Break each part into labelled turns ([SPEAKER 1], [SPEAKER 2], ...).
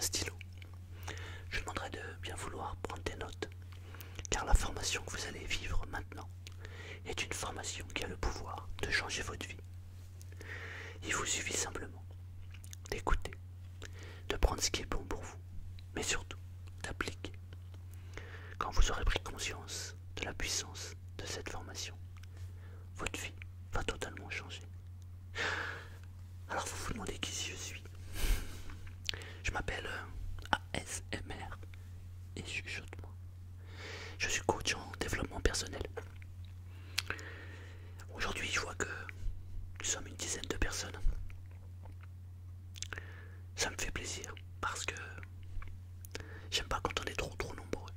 [SPEAKER 1] stylo. Je vous demanderai de bien vouloir prendre des notes, car la formation que vous allez vivre maintenant est une formation qui a le pouvoir de changer votre vie. Il vous suffit simplement d'écouter, de prendre ce qui est bon pour vous, mais surtout d'appliquer. Quand vous aurez pris conscience de la puissance de cette formation, votre vie va totalement changer. Alors vous vous demandez qui je suis. Je m'appelle ASMR et chuchotement. Je suis coach en développement personnel. Aujourd'hui, je vois que nous sommes une dizaine de personnes. Ça me fait plaisir parce que j'aime pas quand on est trop nombreux.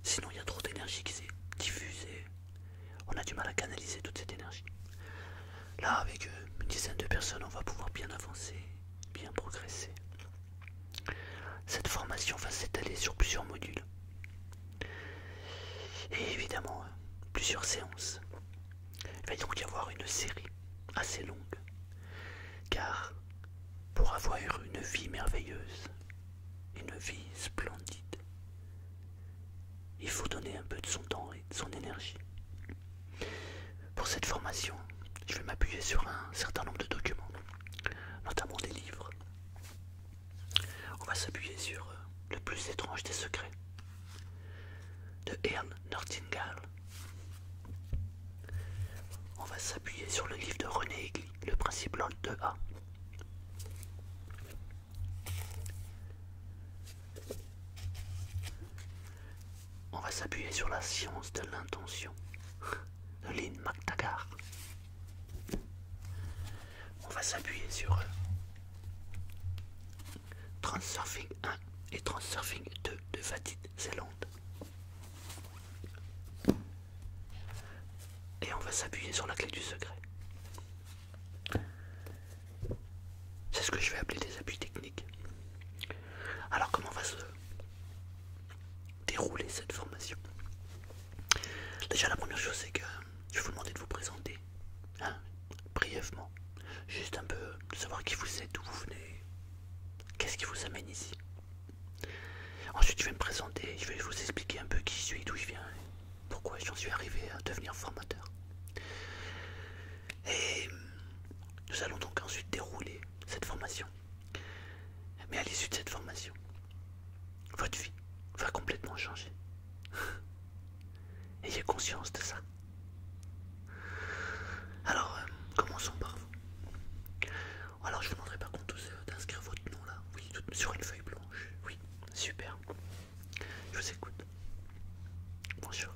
[SPEAKER 1] Sinon, il y a trop d'énergie qui s'est diffusée. On a du mal à canaliser toute cette énergie. Là, avec une dizaine de personnes, on va pouvoir bien avancer, bien progresser. Cette formation va s'étaler sur plusieurs modules. Et évidemment, plusieurs séances. Il va donc y avoir une série assez longue. Car pour avoir une vie merveilleuse, une vie splendide, il faut donner un peu de son temps et de son énergie. Pour cette formation, je vais m'appuyer sur un certain nombre de documents, notamment des livres. On va s'appuyer sur Le plus étrange des secrets de Ern Nightingale. On va s'appuyer sur le livre de René Egli, Le principe LOL 2A. On va s'appuyer sur La science de l'intention de Lynn McTaggart. On va s'appuyer sur Transurfing 1 et Transurfing 2 de Fatih Zeland. Et on va s'appuyer sur La clé du secret. C'est ce que je vais appeler des appuis techniques. Alors comment va se dérouler cette formation? Déjà la première chose c'est que je vais vous demander de vous présenter, brièvement, juste un peu de savoir qui vous êtes, d'où vous venez, qu'est-ce qui vous amène ici. Ensuite je vais me présenter, je vais vous expliquer un peu qui je suis, d'où je viens, pourquoi j'en suis arrivé à devenir formateur. Et nous allons donc ensuite dérouler cette formation. Mais à l'issue de cette formation, votre vie va complètement changer. Ayez conscience de ça. Alors, commençons par vous. Alors, je ne vous demanderai par contre d'inscrire votre nom là. Oui, sur une feuille blanche. Oui, super. Je vous écoute. Bonjour.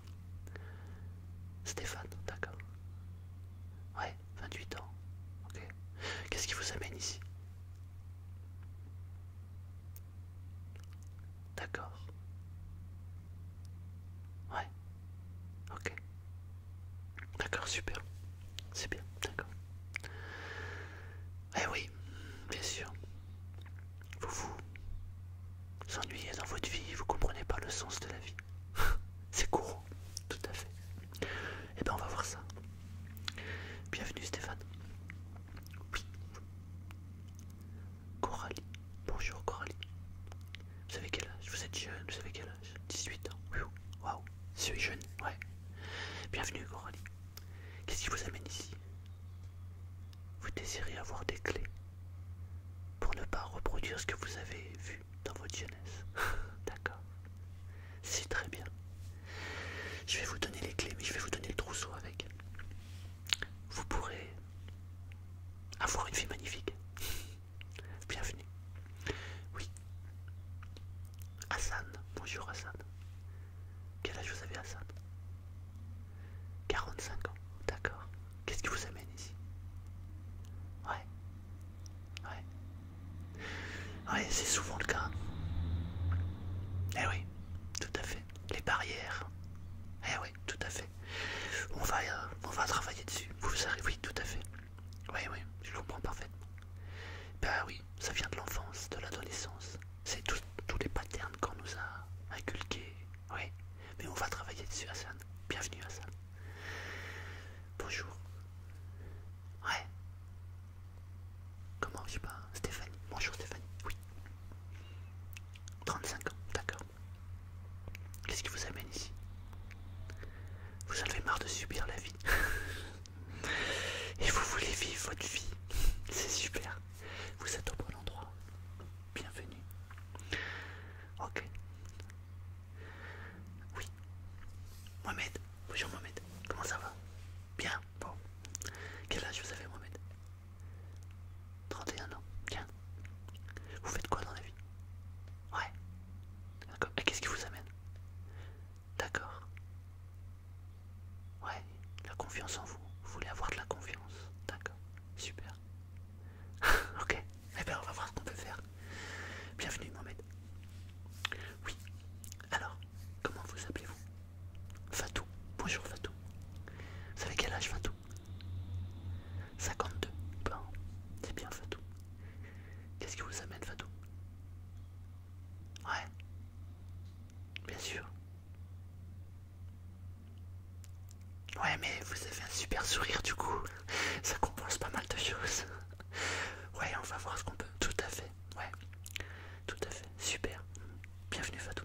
[SPEAKER 1] Stéphane, d'accord. Ouais, 28 ans. Ok. Qu'est-ce qui vous amène ici? D'accord. Ouais. Ok. D'accord, super. C'est bien, d'accord. Eh oui, bien sûr. Vous vous ennuyez dans votre vie, vous comprenez pas le sens de la vie. C'est courant, tout à fait. Eh ben on va voir ça. Bienvenue Stéphane. Oui. Coralie. Bonjour Coralie. Vous avez quel âge? Vous êtes jeune, vous avez quel âge? 18 ans. Waouh, c'est jeune, ouais. Bienvenue Coralie. Qu'est-ce qui vous amène ici? Vous désirez avoir des clés pour ne pas reproduire ce que vous avez vu dans votre jeunesse. D'accord. C'est très bien. Je vais vous donner les clés, mais je vais vous donner le trousseau avec. Vous pourrez avoir une vie magnifique. Bienvenue. Oui. Hassan. Bonjour Hassan. Quel âge vous avez Hassan? 45 ans. D'accord. Qu'est-ce qui vous amène ici? Ouais. Ouais. Ouais, c'est souvent le cas. Eh oui, tout à fait. Les barrières. Eh oui, tout à fait. On va travailler dessus. Vous savez, oui, tout à fait. Oui, oui, je comprends parfaitement. Ben oui, ça vient de l'enfance, de l'adolescence. C'est tous les patterns qu'on nous a inculqués. Oui, mais on va travailler dessus, Hassan. Bienvenue, Hassan. Bonjour. Ouais. Comment, je sais pas, Stéphanie. Bonjour, Stéphanie. Oui. 35 ans, d'accord. Qu'est-ce qui vous amène ici? Vous en avez marre de subir la vie. Et vous voulez vivre votre vie. C'est super. Vous êtes au bon endroit. Bienvenue. Ok. Oui. Mohamed. Bonjour Mohamed. Comment ça va? Bien. Bon. Quel âge vous avez Mohamed? 31 ans. Bien. Vous faites quoi dans la vie? Ouais. D'accord. Et qu'est-ce qui vous amène? D'accord. Ouais. La confiance en vous. Vous voulez avoir de la confiance. D'accord. Super. Ok. Eh bien on va voir ce qu'on peut faire. Bienvenue Mohamed. Oui. Alors, comment vous appelez-vous? Fatou. Bonjour Fatou. Vous avez quel âge Fatou? 52. Bon, c'est bien Fatou. Qu'est-ce qui vous amène Fatou? Ouais. Bien sûr. Ouais, mais vous avez un super sourire du coup. Ça compense pas mal de choses. Ouais, on va voir ce qu'on peut. Tout à fait. Ouais. Tout à fait. Super. Bienvenue Fatou.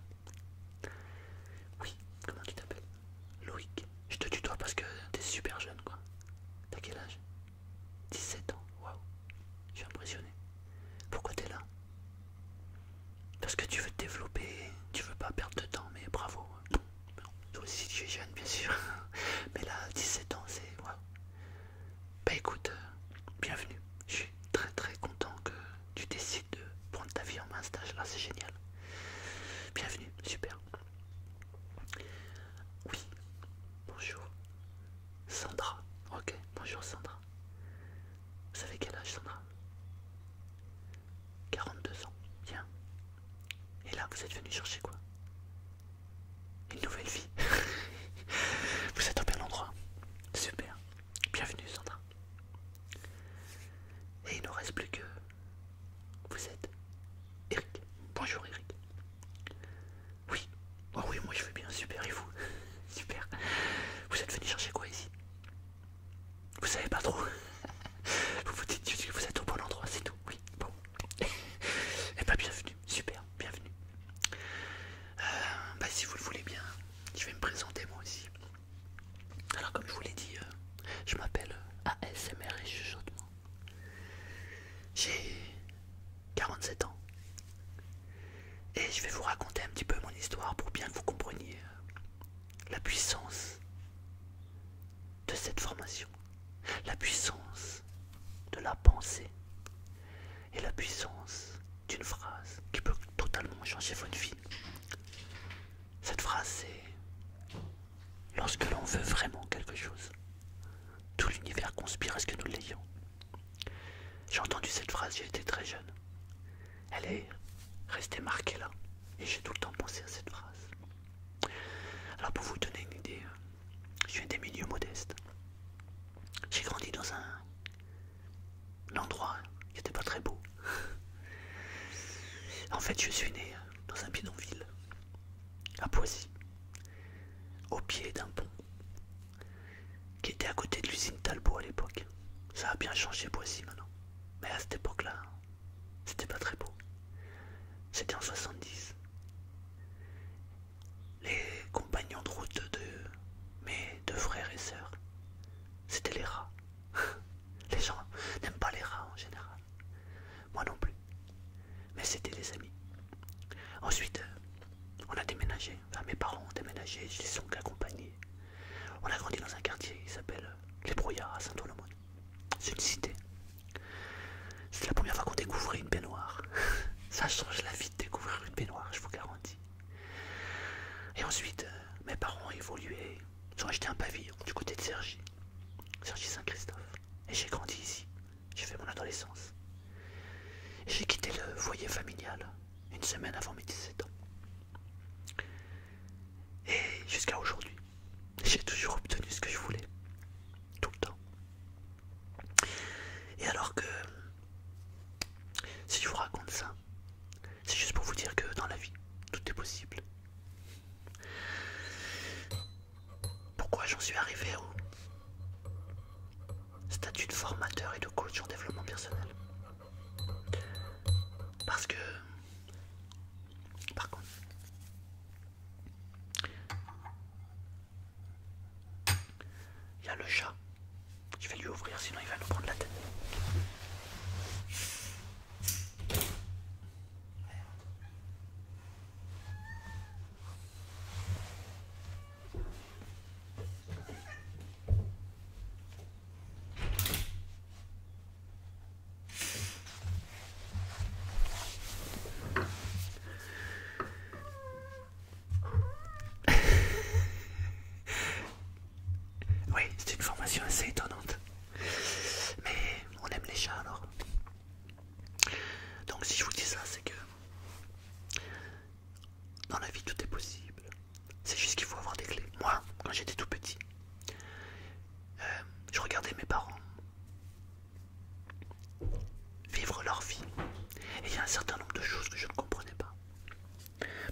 [SPEAKER 1] Oui, comment tu t'appelles? Loïc. Je te tutoie parce que t'es super jeune quoi. T'as quel âge? 17 ans. Waouh. Je suis impressionné. Pourquoi t'es là? Parce que tu veux te développer, tu veux pas perdre de temps, mais bravo. Toi aussi tu es jeune bien sûr. Mais là, 17 ans, c'est waouh. Bah écoute, bienvenue. Je suis très très content que tu décides de prendre ta vie en main, stage là, c'est génial. Bienvenue, super. Oui, bonjour. Sandra. Ok, bonjour Sandra. Vous savez quel âge Sandra? 42 ans, bien. Et là, vous êtes venu chercher quoi? Une nouvelle vie. Vous êtes au bien endroit. Super. Bienvenue Sandra. Et il ne reste plus que... Vous êtes Eric. Bonjour Eric. Oui. Oh oui, moi je vais bien, super. Et vous? Super. Vous êtes venu chercher quoi ici? Vous savez pas trop. Vous vous dites que vous êtes au bon endroit, c'est tout. Oui, bon. Et bah bienvenue, super, bienvenue. Bah si vous le voulez bien, je vais me présenter moi aussi. Alors comme je vous l'ai dit, je m'appelle ASMR et chuchotement. J'ai 47 ans. Et je vais vous raconter un petit peu mon histoire pour bien que vous compreniez la puissance de cette formation. La puissance de la pensée. Et la puissance d'une phrase qui peut totalement changer votre vie. Cette phrase c'est: lorsque l'on veut vraiment quelque chose, tout l'univers conspire à ce que nous l'ayons. J'ai entendu cette phrase, j'ai été très jeune. Elle est restée marquée là. Et j'ai tout le temps pensé à cette phrase. Alors pour vous donner une idée, je viens des milieux modestes. J'ai grandi dans un endroit qui n'était pas très beau. En fait, je suis né dans un bidonville, à Poissy, au pied d'un pont, qui était à côté de l'usine Talbot à l'époque. Ça a bien changé Poissy maintenant. Mais à cette époque-là, c'était pas très beau. C'était en 70. Les compagnons de route de mes deux frères et sœurs, c'était les rats. Les gens n'aiment pas les rats en général. Moi non plus. Mais c'était les amis. Ensuite, on a déménagé. Enfin, mes parents ont déménagé, je les ai accompagnés. On a grandi dans un quartier qui s'appelle Les Brouillards à Saint-Ouen-l'Aumône. C'est une cité. C'est la première fois qu'on découvrait une baignoire. Ça change la vie de découvrir une baignoire, je vous garantis. Et ensuite, mes parents ont évolué. Ils ont acheté un pavillon du côté de Cergy. Cergy-Saint-Christophe. Et j'ai grandi ici. J'ai fait mon adolescence. Et j'ai quitté le foyer familial une semaine avant mes 17 ans. Et jusqu'à aujourd'hui, j'ai toujours obtenu ce que je voulais. Tout le temps. Et alors que, si je vous raconte ça, c'est juste pour vous dire que dans la vie, tout est possible. Pourquoi j'en suis arrivé au statut de formateur et de coach en développement personnel? Parce que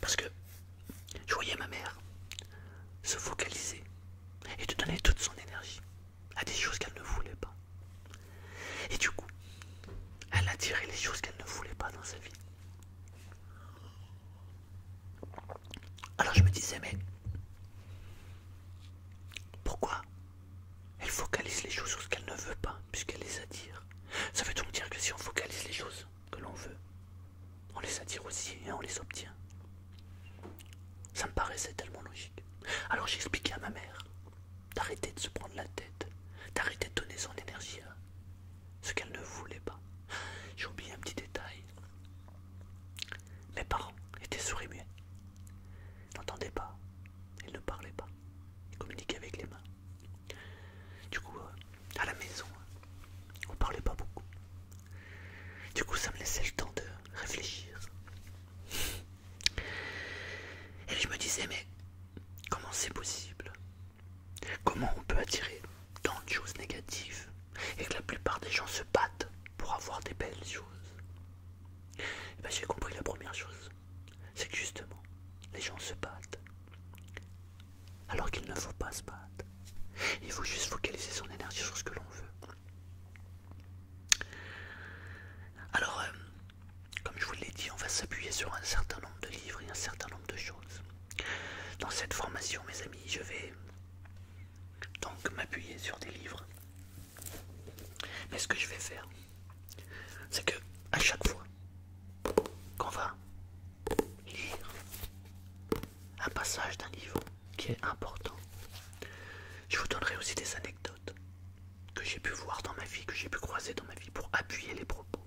[SPEAKER 1] Parce que je voyais ma mère se focaliser et de donner toute son énergie à des choses qu'elle ne voulait pas. Et du coup, elle attirait les choses qu'elle ne voulait pas dans sa vie. Alors je me disais, mais pourquoi elle focalise les choses sur ce qu'elle ne veut pas, puisqu'elle les attire? Ça veut donc dire que si on focalise les choses que l'on veut, on les attire aussi et on les obtient. Ça me paraissait tellement logique. Alors j'expliquais à ma mère d'arrêter de se prendre la tête, d'arrêter de donner son énergie à ce qu'elle ne voulait pas. J'ai oublié un petit détail. Mes parents étaient sourds et muets. Ils n'entendaient pas, ils ne parlaient pas, ils communiquaient avec les mains. Du coup, à la maison, on parlait pas beaucoup. Du coup, ça me laissait le temps de réfléchir. Et je me disais, mais comment c'est possible? Comment on peut attirer tant de choses négatives et que la plupart des gens se battent pour avoir des belles choses? Et ben, j'ai compris la première chose, c'est que justement, les gens se battent alors qu'il ne faut pas se battre. Il faut juste focaliser son énergie sur ce que l'on veut. Alors, comme je vous l'ai dit, on va s'appuyer sur un certain nombre de livres et un certain nombre de choses. Dans cette formation, mes amis, je vais donc m'appuyer sur des livres. Mais ce que je vais faire, c'est que à chaque fois qu'on va lire un passage d'un livre qui est important, je vous donnerai aussi des anecdotes que j'ai pu voir dans ma vie, que j'ai pu croiser dans ma vie pour appuyer les propos.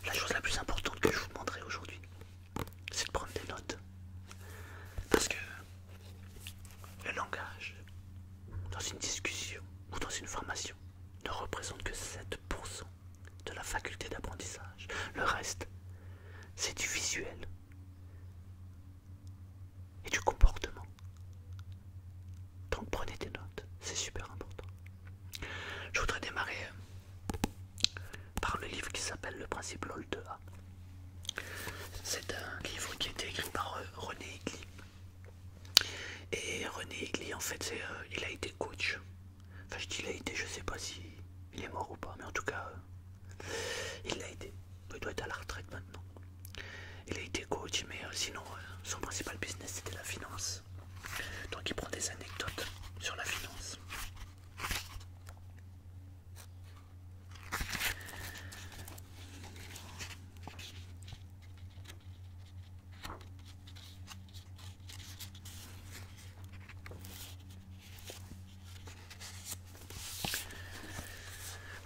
[SPEAKER 1] La chose la plus importante que je vous demanderai aujourd'hui, c'est de prendre des notes. Parce que le langage, dans une discussion ou dans une formation, ne représente que 7% de la faculté d'apprentissage. Le reste, c'est du visuel et du comportement. Donc prenez des notes, c'est super important. Je voudrais démarrer par le livre qui s'appelle Le principe LOL 2A. C'est un livre qui a été écrit par René Egli. Et René Egli, en fait, il a été coach. Enfin, je dis il a été, je sais pas si il est mort ou pas, mais en tout cas, il l'a été. Il doit être à la retraite maintenant. Il a été coach, mais sinon, son principal business, c'était la finance. Donc, il prend des anecdotes sur la finance.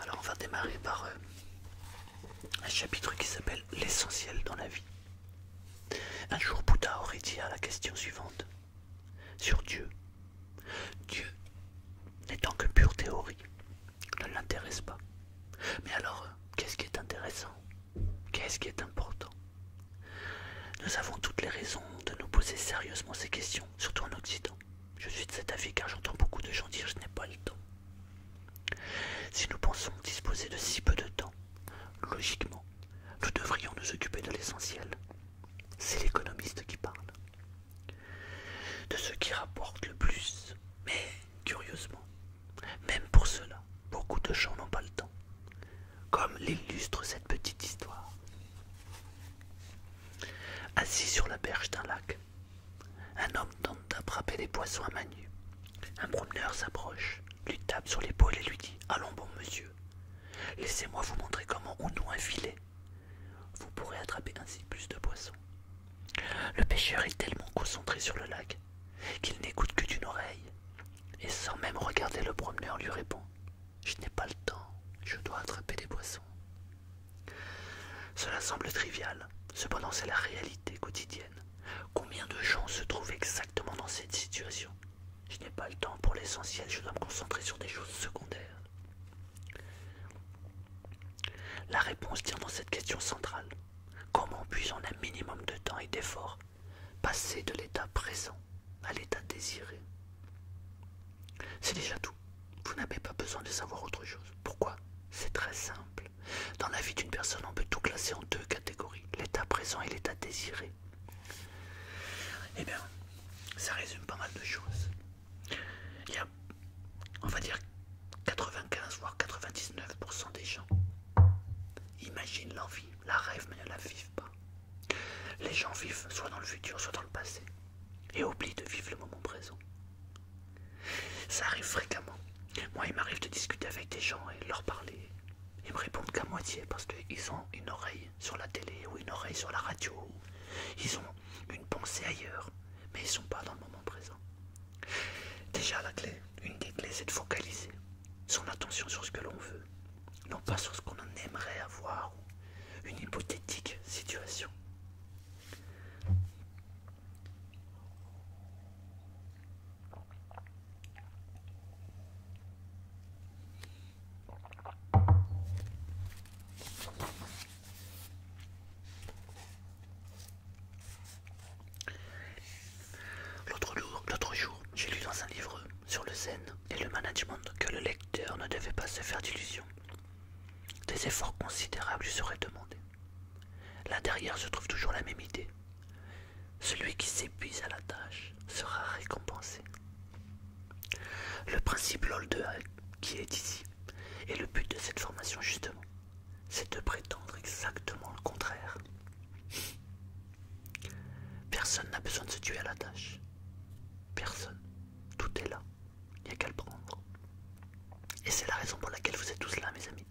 [SPEAKER 1] Alors, on va démarrer par un chapitre qui s'appelle L'essentiel dans la vie. Un jour, Bouddha aurait dit à la question suivante sur Dieu. Dieu, n'étant que pure théorie, ne l'intéresse pas. Mais alors, qu'est-ce qui est intéressant? Qu'est-ce qui est important? Nous avons toutes les raisons de nous poser sérieusement ces questions, surtout en Occident. Je suis de cet avis car j'entends beaucoup de gens dire « je n'ai pas le temps ». Si nous pensons disposer de si peu de temps, logiquement, nous devrions nous occuper de l'essentiel. C'est l'économiste qui parle. De ce qui rapporte le plus. Mais, curieusement, même pour cela, beaucoup de gens n'ont pas le temps. Comme l'illustre cette petite histoire. Assis sur la berge d'un lac, un homme tente d'attraper des poissons à main nue. Un promeneur s'approche, lui tape sur l'épaule et lui dit « Allons bon monsieur, laissez-moi vous montrer comment on noue un filet. Vous pourrez attraper ainsi plus de poissons. » Le pêcheur est tellement concentré sur le lac qu'il n'écoute que d'une oreille et sans même regarder le promeneur lui répond « Je n'ai pas le temps, je dois attraper des poissons. » Cela semble trivial, cependant c'est la réalité quotidienne. Combien de gens se trouvent exactement dans cette situation? Je n'ai pas le temps pour l'essentiel, je dois me concentrer sur des choses secondaires. La réponse tient dans cette question centrale. Comment puis-je en un minimum de temps et d'effort passer de l'état présent à l'état désiré? C'est déjà tout. Vous n'avez pas besoin de savoir autre chose. Pourquoi? C'est très simple. Dans la vie d'une personne, on peut tout classer en deux catégories, l'état présent et l'état désiré. Eh bien, ça résume pas mal de choses. Il y a, on va dire, 95 voire 99% des gens imaginent leur vie, la rêvent mais ne la vivent pas. Les gens vivent soit dans le futur, soit dans le passé, et oublient de vivre le moment présent. Ça arrive fréquemment. Moi, il m'arrive de discuter avec des gens et leur parler. Ils me répondent qu'à moitié parce qu'ils ont une oreille sur la télé ou une oreille sur la radio. Ils ont une pensée ailleurs, mais ils ne sont pas dans le moment présent. Déjà, la clé, une des clés, c'est de focaliser son attention sur ce que l'on veut, non pas sur ce qu'on en aimerait avoir ou une hypothétique situation. L'autre jour, j'ai lu dans un livre sur le zen et le management que le lecteur ne devait pas se faire d'illusions. Des efforts considérables lui seraient demandés. Là derrière se trouve toujours la même idée. Celui qui s'épuise à la tâche sera récompensé. Le principe LOL de Hack qui est ici, et le but de cette formation justement, c'est de prétendre exactement le contraire. Personne n'a besoin de se tuer à la tâche. Personne. Tout est là. Il n'y a qu'à le prendre. Et c'est la raison pour laquelle vous êtes tous là, mes amis.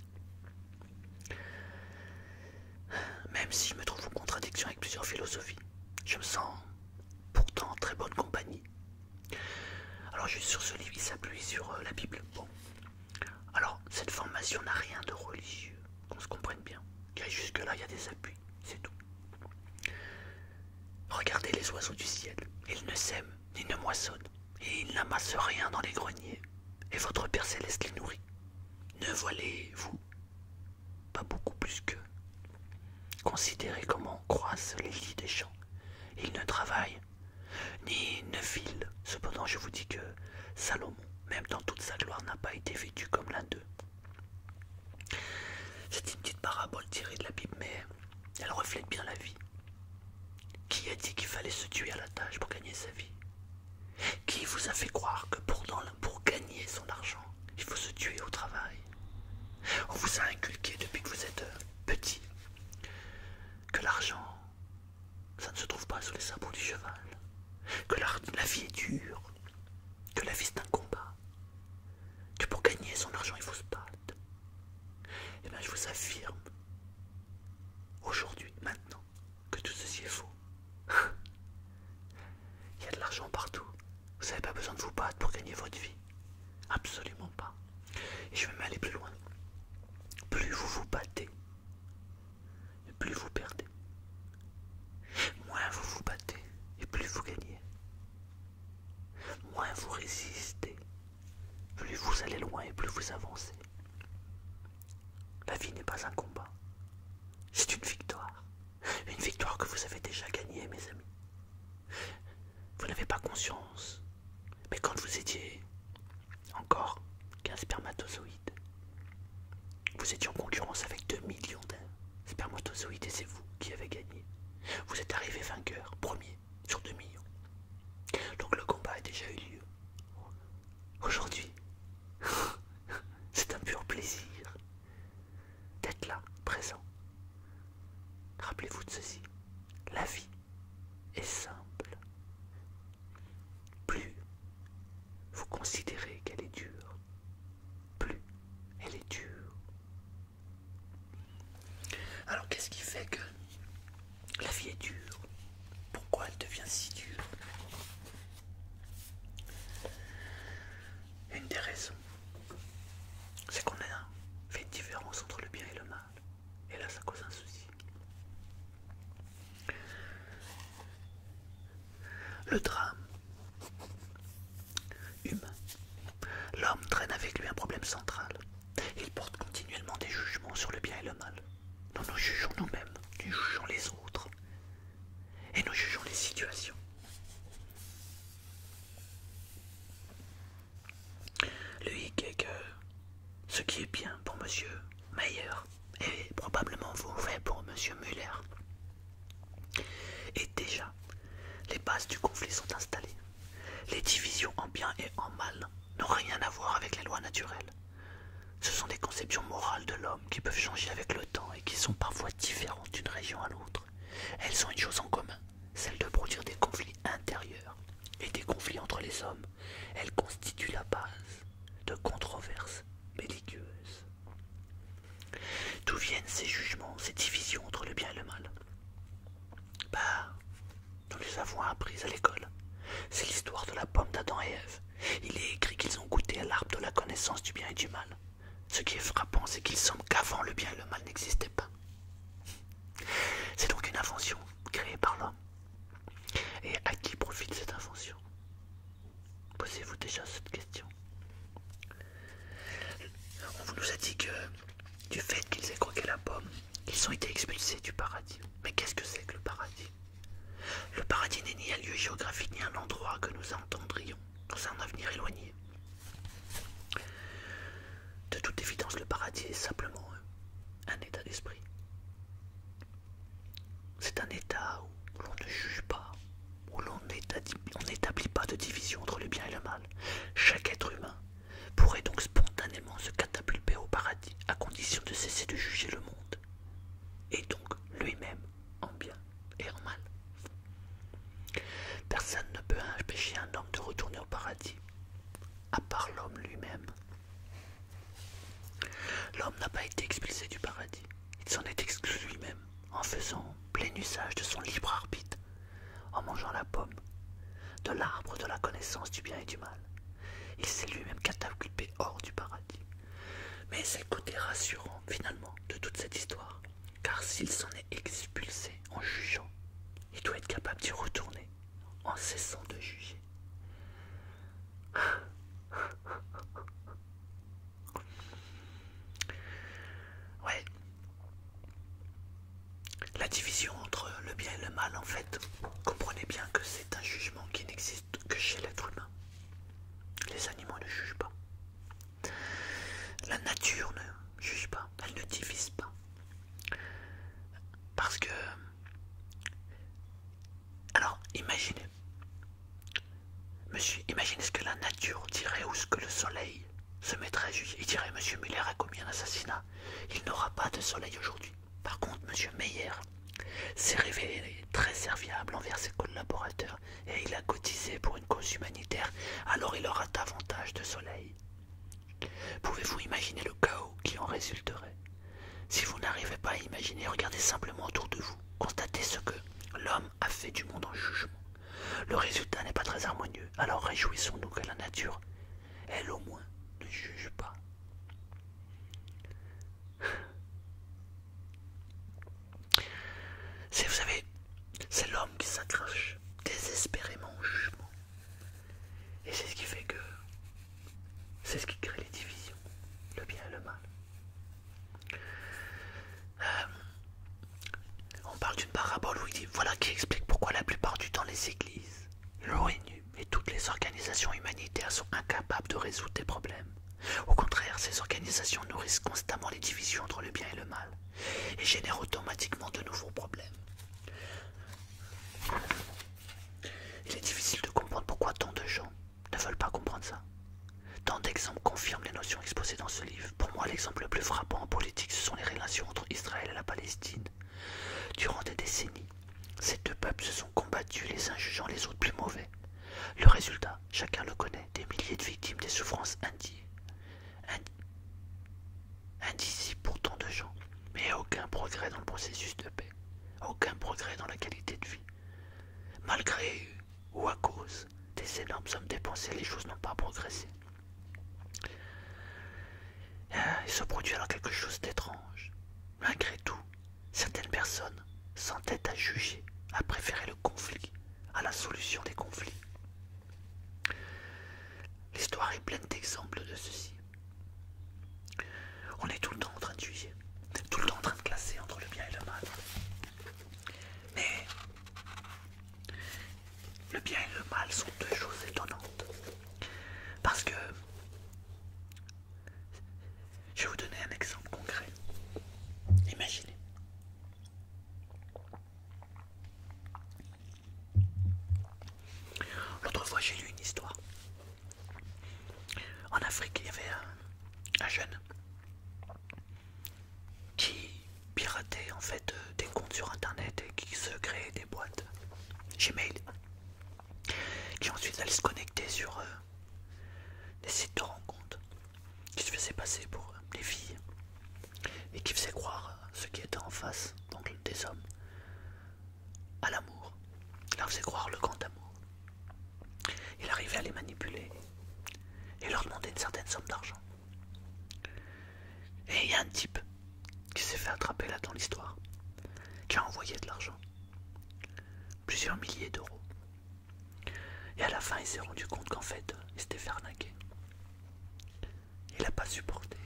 [SPEAKER 1] Même si je me trouve en contradiction avec plusieurs philosophies, je me sens pourtant en très bonne compagnie. Alors juste sur ce livre, il s'appuie sur la Bible. Bon. Alors, cette formation n'a rien de religieux, qu'on se comprenne bien. Jusque-là, il y a des appuis, c'est tout. Regardez les oiseaux du ciel. Ils ne sèment ni ne moissonnent, et ils n'amassent rien dans les greniers. Et votre Père Céleste les nourrit. Ne voilez-vous pas beaucoup plus qu'eux. Considérez comment croissent les lits des champs. Ils ne travaillent ni ne filent. Cependant, je vous dis que Salomon, même dans toute sa gloire, n'a pas été vêtu comme l'un d'eux. C'est une petite parabole tirée de la Bible, mais elle reflète bien la vie. Qui a dit qu'il fallait se tuer à la tâche pour gagner sa vie? Qui vous a fait croire que pour gagner son argent, il faut se tuer au travail? On vous a inculqué depuis que vous êtes petit que l'argent, ça ne se trouve pas sous les sabots du cheval, que la vie est dure, que la vie c'est un combat, que pour gagner son argent il faut se battre. Et bien je vous affirme, aujourd'hui, maintenant, que tout ceci est faux. Il y a de l'argent partout, vous n'avez pas besoin de vous battre pour gagner votre vie, absolument pas. Et je vais même aller plus loin, plus vous vous battez, plus vous perdez. Moins vous vous battez et plus vous gagnez. Moins vous résistez, plus vous allez loin et plus vous avancez. La vie n'est pas un combat, c'est une victoire. Une victoire que vous avez déjà gagnée, mes amis. Vous n'avez pas conscience, mais quand vous étiez encore qu'un spermatozoïde, vous étiez en concurrence avec 2 millions de spermatozoïdes et c'est vous qui avez gagné. Vous êtes arrivé vainqueur, premier sur 2 millions. Donc le combat a déjà eu lieu. Aujourd'hui, c'est un pur plaisir d'être là, présent. Rappelez-vous de ceci, la vie est simple. Plus vous considérez qu'elle est dure, plus elle est dure. Alors qu'est-ce qui fait que la vie est dure? Pourquoi elle devient si dure? Une des raisons, c'est qu'on a fait une différence entre le bien et le mal. Et là, ça cause un souci. Le drame humain. L'homme traîne avec lui un problème central. Il porte continuellement des jugements sur le bien et le mal. Nous nous jugeons nous-mêmes, nous jugeons les autres. Et nous jugeons les situations. Le hic est que ce qui est bien pour monsieur Meyer est probablement mauvais pour monsieur Müller. Et déjà, les bases du conflit naturelles. Ce sont des conceptions morales de l'homme qui peuvent changer avec le temps et qui sont parfois différentes d'une région à l'autre. Elles ont une chose en commun, celle de produire des conflits intérieurs et des conflits entre les hommes. Elles constituent la base de controverses belliqueuses. D'où viennent ces jugements, ces divisions entre le bien et le mal? Nous les avons apprises à l'école. C'est l'histoire de la pomme d'Adam et Ève. Il est écrit qu'ils ont goûté à l'arbre de la connaissance du bien et du mal. Ce qui est frappant, c'est qu'il semble qu'avant le bien et le mal n'existaient pas. C'est donc une invention créée par l'homme. Et à qui profite cette invention? Posez-vous déjà cette question. On nous a dit que du fait qu'ils aient croqué la pomme, ils ont été expulsés du paradis. Mais qu'est-ce que c'est que le paradis? Le paradis n'est ni un lieu géographique ni un endroit que nous entendrions dans un avenir éloigné. De toute évidence, le paradis est simplement un état d'esprit. C'est un état où l'on ne juge pas, où l'on n'établit pas de division entre le bien et le mal. Chaque être humain pourrait donc spontanément se catapulter au paradis à condition de cesser de juger le monde, et donc lui-même en bien et en mal. Personne ne peut empêcher un homme de retourner au paradis, à part l'homme lui-même. L'homme n'a pas été expulsé du paradis, il s'en est exclu lui-même, en faisant plein usage de son libre arbitre, en mangeant la pomme de l'arbre de la connaissance du bien et du mal. Il s'est lui-même catapulté hors du paradis. Mais c'est le côté rassurant, finalement, de toute cette histoire, car s'il s'en est expulsé en jugeant, il doit être capable d'y retourner en cessant de juger. Ouais. La division entre le bien et le mal, en fait, comprenez bien que c'est un jugement qui n'existe que chez l'être humain. Les animaux ne jugent pas. La nature ne juge pas, elle ne divise pas. Parce que... Alors, imaginez. Imaginez ce que la nature dirait ou ce que le soleil se mettrait à juger. Il dirait, Monsieur Muller a commis un assassinat. Il n'aura pas de soleil aujourd'hui. Par contre, Monsieur Meyer s'est révélé très serviable envers ses collaborateurs et il a cotisé pour une cause humanitaire, alors il aura davantage de soleil. Pouvez-vous imaginer le chaos qui en résulterait? Si vous n'arrivez pas à imaginer, regardez simplement autour de vous. Constatez ce que l'homme a fait du monde en jugement. Le résultat n'est pas très harmonieux, alors réjouissons-nous que la nature, elle au moins, ne juge pas. Vous savez, c'est l'homme qui s'accroche désespérément au jugement. Et c'est ce qui fait que... c'est ce qui crée les divisions, le bien et le mal. On parle d'une parabole où il dit, voilà qui explique pourquoi la plupart du temps les églises, l'ONU et toutes les organisations humanitaires sont incapables de résoudre des problèmes. Au contraire, ces organisations nourrissent constamment les divisions entre le bien et le mal et génèrent automatiquement de nouveaux problèmes. Il est difficile de comprendre pourquoi tant de gens ne veulent pas comprendre ça. Tant d'exemples confirment les notions exposées dans ce livre. Pour moi, l'exemple le plus frappant en politique, ce sont les relations entre Israël et la Palestine. Durant des décennies, ces deux peuples se sont combattus les uns jugeant les autres plus mauvais. Le résultat, chacun le connaît, des milliers de victimes, des souffrances indicibles pour tant de gens, mais aucun progrès dans le processus de paix, aucun progrès dans la qualité de vie. Malgré ou à cause des énormes sommes dépensées, les choses n'ont pas progressé. Il se produit alors quelque chose d'étrange. Malgré tout, certaines personnes s'entêtent à juger, à préférer le conflit à la solution des conflits. L'histoire est pleine d'exemples de ceci. On est tout le temps en train de juger, tout le temps en train de classer entre le bien et le mal. Mais le bien et le mal sont deux choses étonnantes. Parce que, je vais vous donner un exemple concret. Imaginez. L'autre fois, j'ai lu une histoire. En Afrique, il y avait Gmail, qui ensuite allait se connecter sur des sites de rencontres, qui se faisaient passer pour des filles, et qui faisaient croire ceux qui étaient en face, donc des hommes, à l'amour. Il leur faisait croire le grand amour. Il arrivait à les manipuler et leur demander une certaine somme d'argent. Et il y a un type qui s'est fait attraper là dans l'histoire, qui a envoyé de l'argent, plusieurs milliers d'euros. Et à la fin, il s'est rendu compte qu'en fait, il s'était fait arnaquer. Il n'a pas supporté.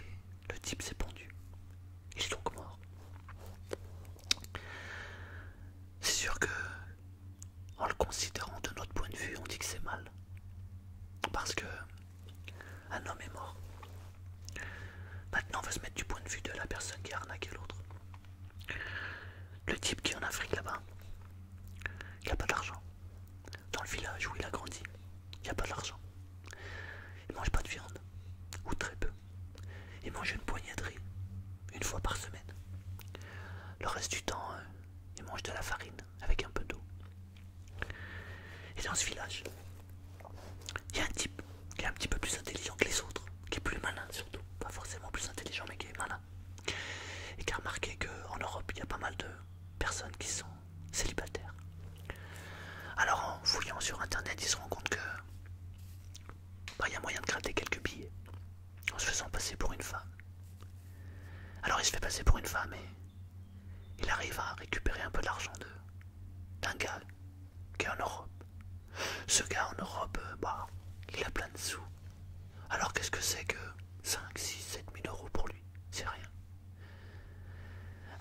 [SPEAKER 1] Le type s'est pendu. Il est donc mort. C'est sûr que, en le considérant de notre point de vue, on dit que c'est mal. Parce que un homme est mort. Maintenant, on va se mettre du point de vue de la personne qui a arnaqué l'autre. Le type qui est en Afrique là-bas, il n'a pas d'argent. Dans le village où il a grandi, il n'y a pas d'argent. Il mange pas de viande, ou très peu. Il mange une poignée de riz, une fois par semaine. Le reste du temps, il mange de la farine avec un peu d'eau. Et dans ce village, il y a un type qui est un petit peu plus intelligent que les autres, qui est plus malin surtout. Pas forcément plus intelligent, mais qui est malin. Et qui a remarqué qu'en Europe, il y a pas mal de personnes qui sont célibataires. Alors en fouillant sur internet, il se rend compte que il y a moyen de gratter quelques billets en se faisant passer pour une femme. Alors il se fait passer pour une femme et il arrive à récupérer un peu d'argent d'un gars qui est en Europe. Ce gars en Europe, il a plein de sous. Alors qu'est-ce que c'est que 5, 6, 7 000 euros pour lui? C'est rien.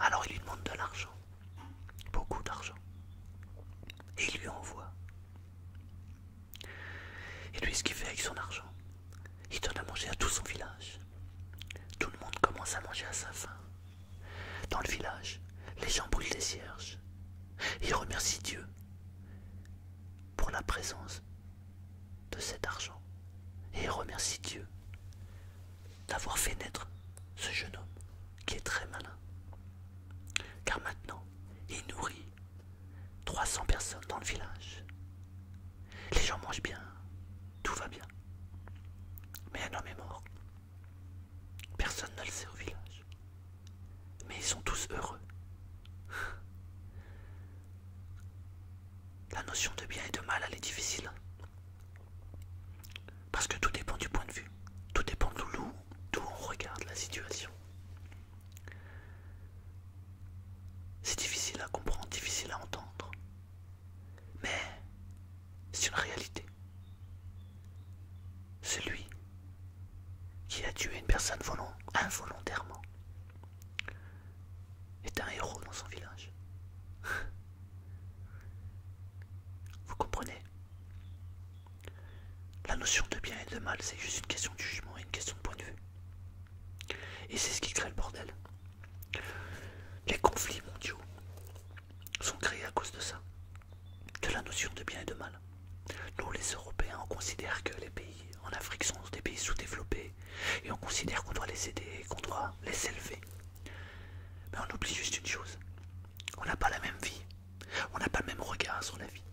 [SPEAKER 1] Alors il lui demande de l'argent. Beaucoup d'argent. Et il lui envoie. Et lui, ce qu'il fait avec son argent, il donne à manger à tout son village. Tout le monde commence à manger à sa faim. Dans le village, les gens brûlent des cierges. Et ils remercient Dieu pour la présence de cet argent. Et ils remercient Dieu d'avoir fait naître ce jeune homme qui est très malin. Car maintenant, il nourrit 300 personnes dans le village. Les gens mangent bien, tout va bien. Mais un homme est mort. Personne ne le sait au village. Mais ils sont tous heureux. La notion de bien et de mal, elle est difficile. Parce que tout dépend du point de vue. Tout dépend d'où on regarde la situation. C'est difficile à comprendre, difficile à entendre. Mais c'est une réalité. Celui qui a tué une personne involontairement est un héros dans son village. Vous comprenez? La notion de bien et de mal, c'est juste une question de jugement et une question de point de vue. Et c'est ce qui crée le bordel. Les conflits mondiaux sont créés à cause de ça, de la notion de bien et de mal. Nous, les Européens, on considère que les pays en Afrique sont des pays sous-développés et on considère qu'on doit les aider, qu'on doit les élever. Mais on oublie juste une chose, on n'a pas la même vie, on n'a pas le même regard sur la vie.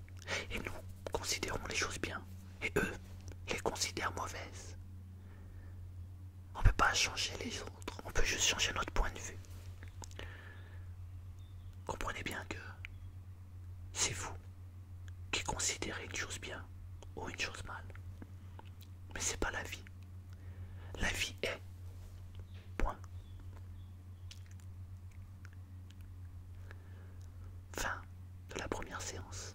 [SPEAKER 1] Et nous considérons les choses bien, et eux les considèrent mauvaises. On ne peut pas changer les autres, on peut juste changer notre point de vue. Comprenez bien que c'est vous qui considérez une chose bien ou une chose mal. Mais c'est pas la vie. La vie est. Point. Fin de la première séance.